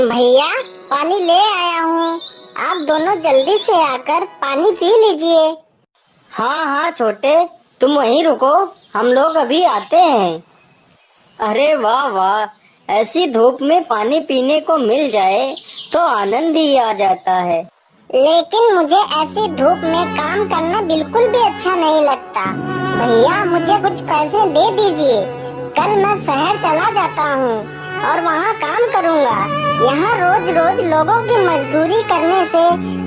भैया, पानी ले आया हूँ। आप दोनों जल्दी से आकर पानी पी लीजिए। हाँ हाँ छोटे, तुम वहीं रुको, हम लोग अभी आते हैं। अरे वाह वाह, ऐसी धूप में पानी पीने को मिल जाए तो आनंद ही आ जाता है। लेकिन मुझे ऐसी धूप में काम करना बिल्कुल भी अच्छा नहीं लगता। भैया, मुझे कुछ पैसे दे दीजिए। कल मैं शहर चला जाता हूँ और वहाँ काम करूँगा। यहाँ रोज रोज लोगों की मजदूरी करने से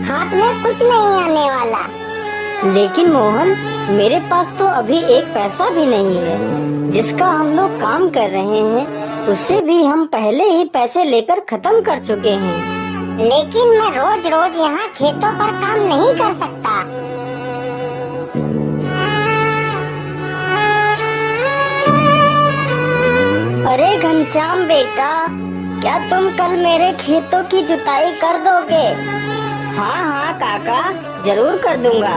हाथ में कुछ नहीं आने वाला। लेकिन मोहन, मेरे पास तो अभी एक पैसा भी नहीं है। जिसका हम लोग काम कर रहे हैं उससे भी हम पहले ही पैसे लेकर खत्म कर चुके हैं। लेकिन मैं रोज रोज यहाँ खेतों पर काम नहीं कर सकता। अरे घनश्याम बेटा, क्या तुम कल मेरे खेतों की जुताई कर दोगे? हाँ हाँ काका, जरूर कर दूंगा।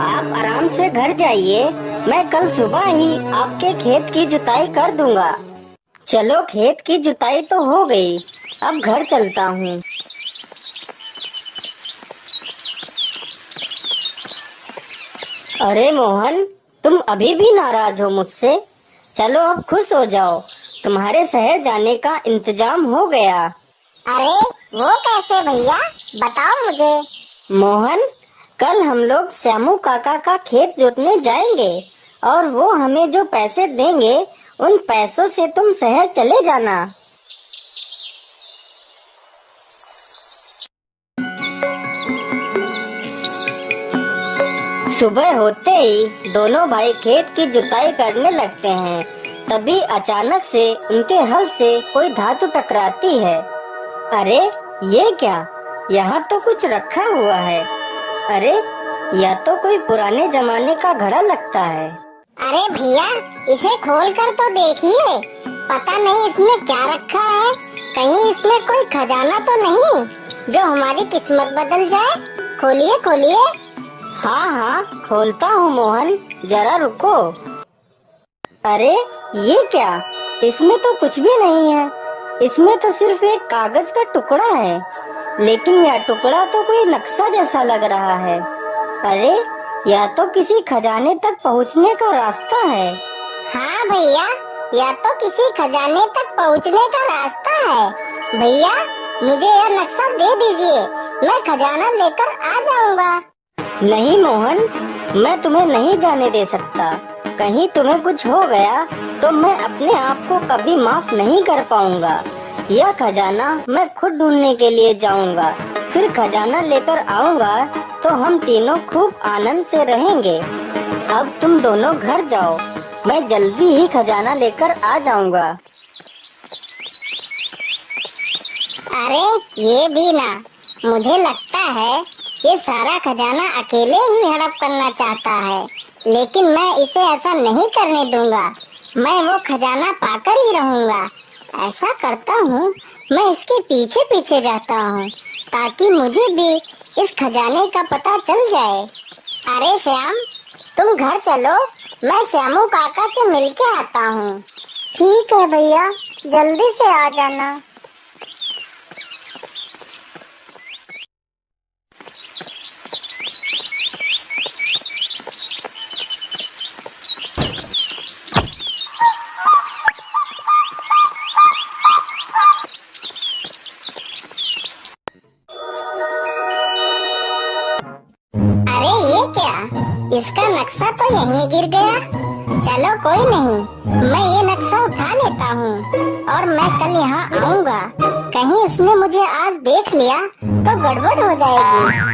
आप आराम से घर जाइए, मैं कल सुबह ही आपके खेत की जुताई कर दूंगा। चलो, खेत की जुताई तो हो गई, अब घर चलता हूँ। अरे मोहन, तुम अभी भी नाराज हो मुझसे? चलो अब खुश हो जाओ, तुम्हारे शहर जाने का इंतजाम हो गया। अरे वो कैसे भैया, बताओ मुझे। मोहन, कल हम लोग श्यामू काका का खेत जोतने जाएंगे और वो हमें जो पैसे देंगे उन पैसों से तुम शहर चले जाना। सुबह होते ही दोनों भाई खेत की जुताई करने लगते हैं। तभी अचानक से उनके हल से कोई धातु टकराती है। अरे ये क्या, यहाँ तो कुछ रखा हुआ है। अरे यह तो कोई पुराने जमाने का घड़ा लगता है। अरे भैया, इसे खोलकर तो देखिए, पता नहीं इसमें क्या रखा है। कहीं इसमें कोई खजाना तो नहीं जो हमारी किस्मत बदल जाए। खोलिए खोलिए। हाँ हाँ खोलता हूँ मोहन, जरा रुको। अरे ये क्या, इसमें तो कुछ भी नहीं है। इसमें तो सिर्फ एक कागज का टुकड़ा है, लेकिन यह टुकड़ा तो कोई नक्शा जैसा लग रहा है। अरे यह तो किसी खजाने तक पहुँचने का रास्ता है। हाँ भैया, यह तो किसी खजाने तक पहुँचने का रास्ता है। भैया, मुझे यह नक्शा दे दीजिए, मैं खजाना लेकर आ जाऊंगा। नहीं मोहन, मैं तुम्हें नहीं जाने दे सकता। कहीं तुम्हें कुछ हो गया तो मैं अपने आप को कभी माफ नहीं कर पाऊंगा। यह खजाना मैं खुद ढूंढने के लिए जाऊंगा, फिर खजाना लेकर आऊंगा तो हम तीनों खूब आनंद से रहेंगे। अब तुम दोनों घर जाओ, मैं जल्दी ही खजाना लेकर आ जाऊंगा। अरे ये भी ना, मुझे लगता है ये सारा खजाना अकेले ही हड़प करना चाहता है, लेकिन मैं इसे ऐसा नहीं करने दूंगा। मैं वो खजाना पाकर ही रहूंगा। ऐसा करता हूँ, मैं इसके पीछे पीछे जाता हूँ ताकि मुझे भी इस खजाने का पता चल जाए। अरे श्याम, तुम घर चलो, मैं श्यामू काका से मिलके आता हूँ। ठीक है भैया, जल्दी से आ जाना। अरे ये क्या, इसका नक्शा तो यहीं गिर गया। चलो कोई नहीं, मैं ये नक्शा उठा लेता हूँ और मैं कल यहाँ आऊँगा। कहीं उसने मुझे आज देख लिया तो गड़बड़ हो जाएगी।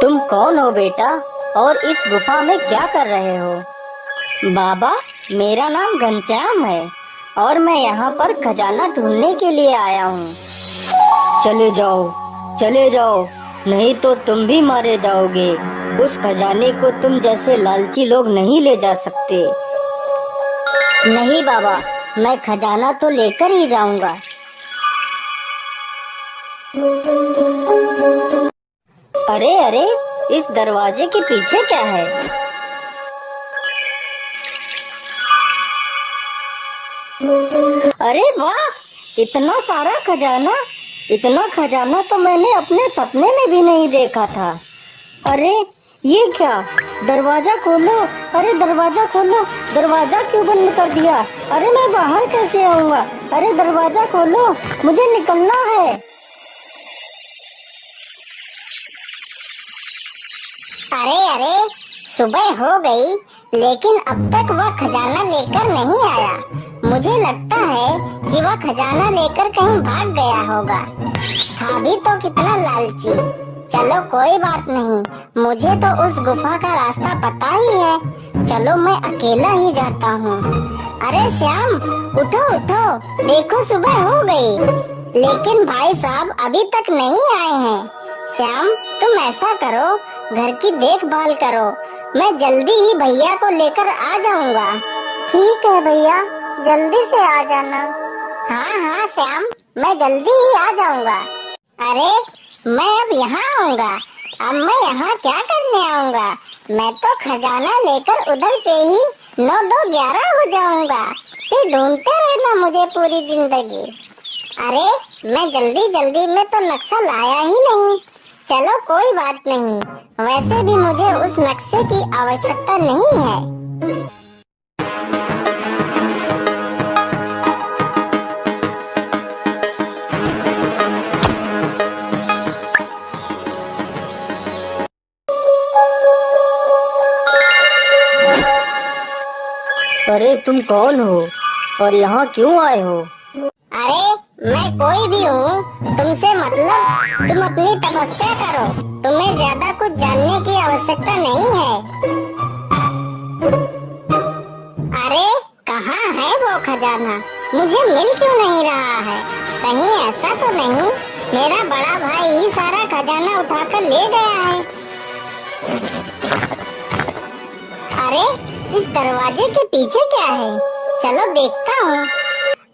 तुम कौन हो बेटा, और इस गुफा में क्या कर रहे हो? बाबा, मेरा नाम घनश्याम है और मैं यहाँ पर खजाना ढूंढने के लिए आया हूँ। चले जाओ, नहीं तो तुम भी मारे जाओगे। उस खजाने को तुम जैसे लालची लोग नहीं ले जा सकते। नहीं बाबा, मैं खजाना तो लेकर ही जाऊंगा। अरे अरे, इस दरवाजे के पीछे क्या है? अरे वाह, इतना सारा खजाना! इतना खजाना तो मैंने अपने सपने में भी नहीं देखा था। अरे ये क्या? दरवाजा खोलो! अरे दरवाजा खोलो! दरवाजा क्यों बंद कर दिया? अरे मैं बाहर कैसे आऊंगा? अरे दरवाजा खोलो, मुझे निकलना है। अरे अरे, सुबह हो गई लेकिन अब तक वह खजाना लेकर नहीं आया। मुझे लगता है कि वह खजाना लेकर कहीं भाग गया होगा। था भी तो कितना लालची। चलो कोई बात नहीं, मुझे तो उस गुफा का रास्ता पता ही है। चलो मैं अकेला ही जाता हूँ। अरे श्याम, उठो उठो, देखो सुबह हो गई लेकिन भाई साहब अभी तक नहीं आए हैं। श्याम, तुम ऐसा करो, घर की देखभाल करो, मैं जल्दी ही भैया को लेकर आ जाऊंगा। ठीक है भैया, जल्दी से आ जाना। हाँ हाँ श्याम, मैं जल्दी ही आ जाऊंगा। अरे मैं अब यहाँ आऊंगा। अब मैं यहाँ क्या करने आऊंगा? मैं तो खजाना लेकर उधर से ही 9-2-11 हो जाऊंगा। फिर ढूंढते रहना मुझे पूरी जिंदगी। अरे मैं जल्दी जल्दी में तो नक्शा लाया ही नहीं। चलो कोई बात नहीं, वैसे भी मुझे उस नक्शे की आवश्यकता नहीं है। अरे तुम कौन हो और यहाँ क्यों आए हो? अरे मैं कोई भी हूँ, तुमसे मतलब तुम अपनी तपस्या करो। तुम्हें ज्यादा कुछ जानने की आवश्यकता नहीं है। अरे कहाँ है वो खजाना? मुझे मिल क्यों नहीं रहा है? कहीं ऐसा तो नहीं मेरा बड़ा भाई ही सारा खजाना उठाकर ले गया है? अरे इस दरवाजे के पीछे क्या है? चलो देखता हूँ।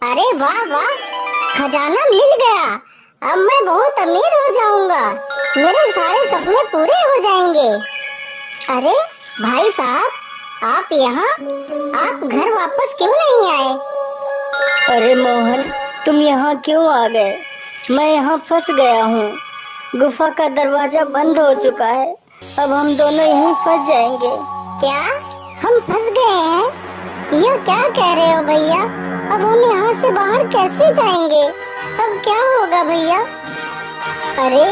अरे वाह वाह, खजाना मिल गया। अब मैं बहुत अमीर हो जाऊंगा, मेरे सारे सपने पूरे हो जाएंगे। अरे भाई साहब, आप यहाँ, आप घर वापस क्यों नहीं आए? अरे मोहन, तुम यहाँ क्यों आ गए? मैं यहाँ फंस गया हूँ। गुफा का दरवाजा बंद हो चुका है। अब हम दोनों यहीं फंस जाएंगे। क्या हम फंस गए हैं? यह क्या कह रहे हो भैया? अब हम यहाँ से बाहर कैसे जाएंगे? अब क्या होगा भैया? अरे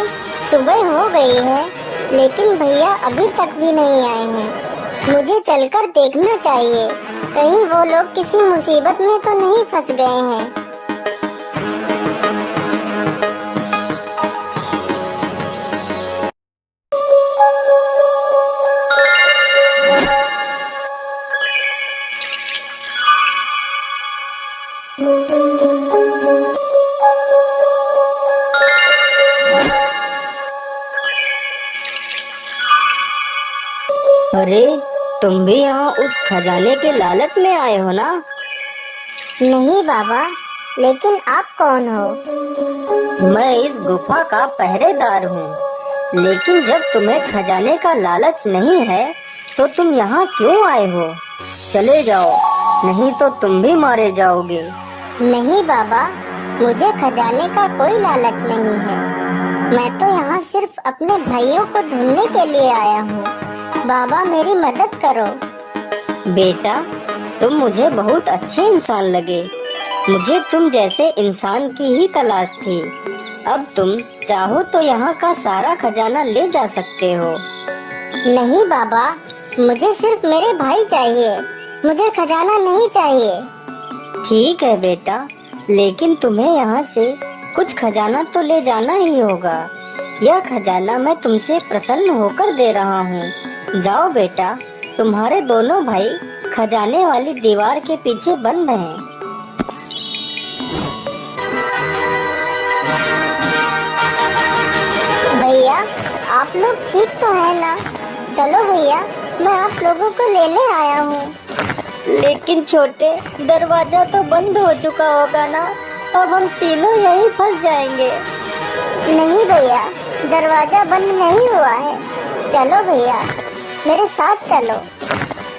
सुबह हो गई है लेकिन भैया अभी तक भी नहीं आए हैं। मुझे चलकर देखना चाहिए, कहीं वो लोग किसी मुसीबत में तो नहीं फंस गए हैं। अरे तुम भी यहाँ उस खजाने के लालच में आए हो ना? नहीं बाबा, लेकिन आप कौन हो? मैं इस गुफा का पहरेदार हूँ। लेकिन जब तुम्हें खजाने का लालच नहीं है तो तुम यहाँ क्यों आए हो? चले जाओ, नहीं तो तुम भी मारे जाओगे। नहीं बाबा, मुझे खजाने का कोई लालच नहीं है। मैं तो यहाँ सिर्फ अपने भाइयों को ढूंढने के लिए आया हूँ। बाबा मेरी मदद करो। बेटा, तुम मुझे बहुत अच्छे इंसान लगे। मुझे तुम जैसे इंसान की ही तलाश थी। अब तुम चाहो तो यहाँ का सारा खजाना ले जा सकते हो। नहीं बाबा, मुझे सिर्फ मेरे भाई चाहिए, मुझे खजाना नहीं चाहिए। ठीक है बेटा, लेकिन तुम्हें यहाँ से कुछ खजाना तो ले जाना ही होगा। यह खजाना मैं तुमसे प्रसन्न होकर दे रहा हूँ। जाओ बेटा, तुम्हारे दोनों भाई खजाने वाली दीवार के पीछे बंद हैं। भैया आप लोग ठीक तो है ना? चलो भैया, मैं आप लोगों को लेने आया हूँ। लेकिन छोटे, दरवाजा तो बंद हो चुका होगा ना, अब हम तीनों यहीं फंस जाएंगे। नहीं भैया, दरवाजा बंद नहीं हुआ है। चलो भैया, मेरे साथ चलो।